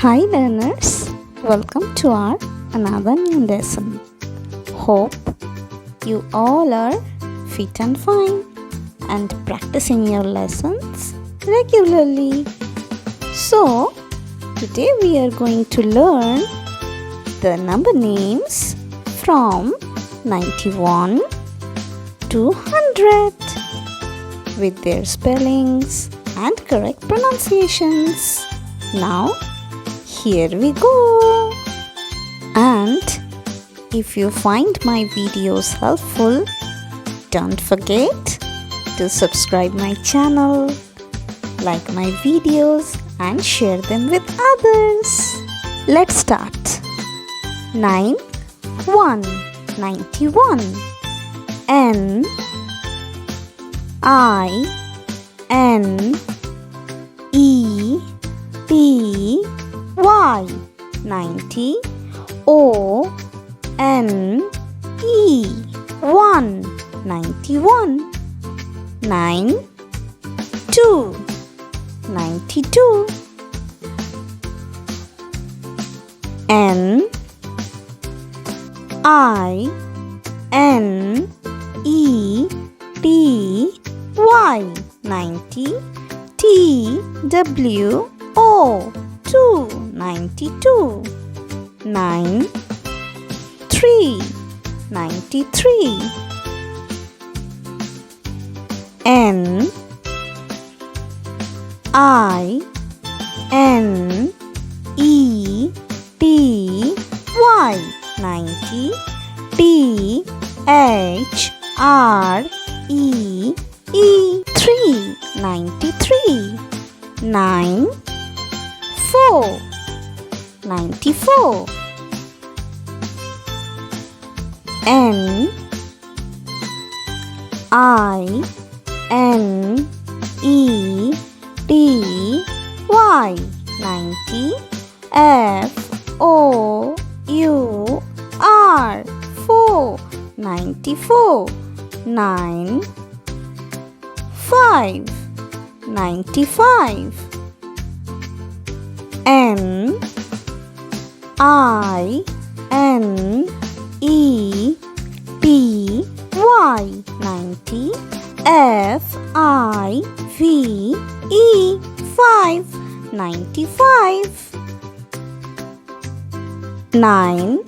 Hi learners, welcome to our another new lesson. Hope you all are fit and fine and practicing your lessons regularly. So, today we are going to learn the number names from 91 to 100 with their spellings and correct pronunciations. Now, here we go. And if you find my videos helpful, don't forget to subscribe my channel, like my videos and share them with others. Let's start. 91 N I N E T Y 90 O N E 1 91 9 2 92 N I N E T Y 90 T W O 2 92 9 3 93 N I N E T Y 90 T H R E E 3 93 9 4 94 N I N E T Y 90 F O U R 4 94 9 5 95 N I N E T Y 90 F I V E 5 95 9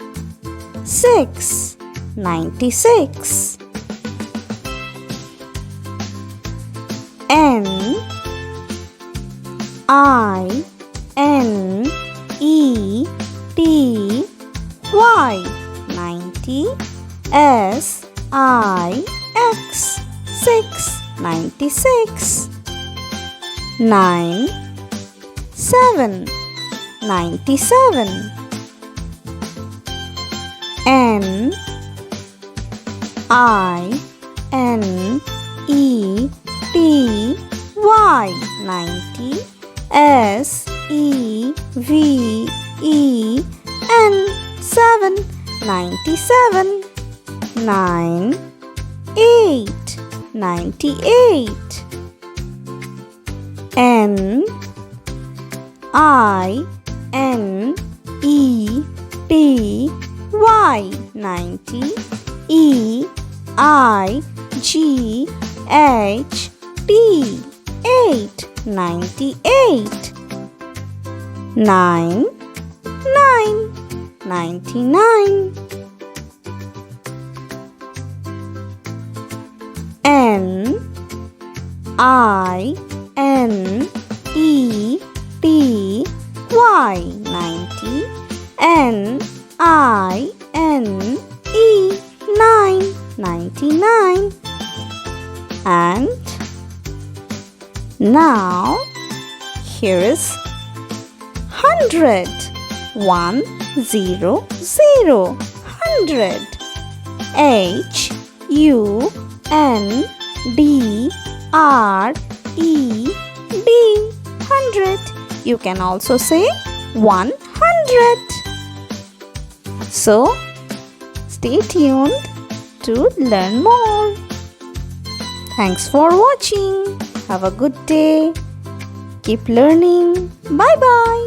6 96 N I N E T Y 90 S I X 6 96 9 7 97 N I N E T Y 90 S E V E N 7 97 9 8 98 N I N E T Y 90 E I G H T 8 98 9 9 99 N I N E T Y 90 N I N E 9 99 and now here is 100 100 100 H U N D R E D 100. You can also say 100. So stay tuned to learn more. Thanks for watching. Have a good day. Keep learning. Bye bye.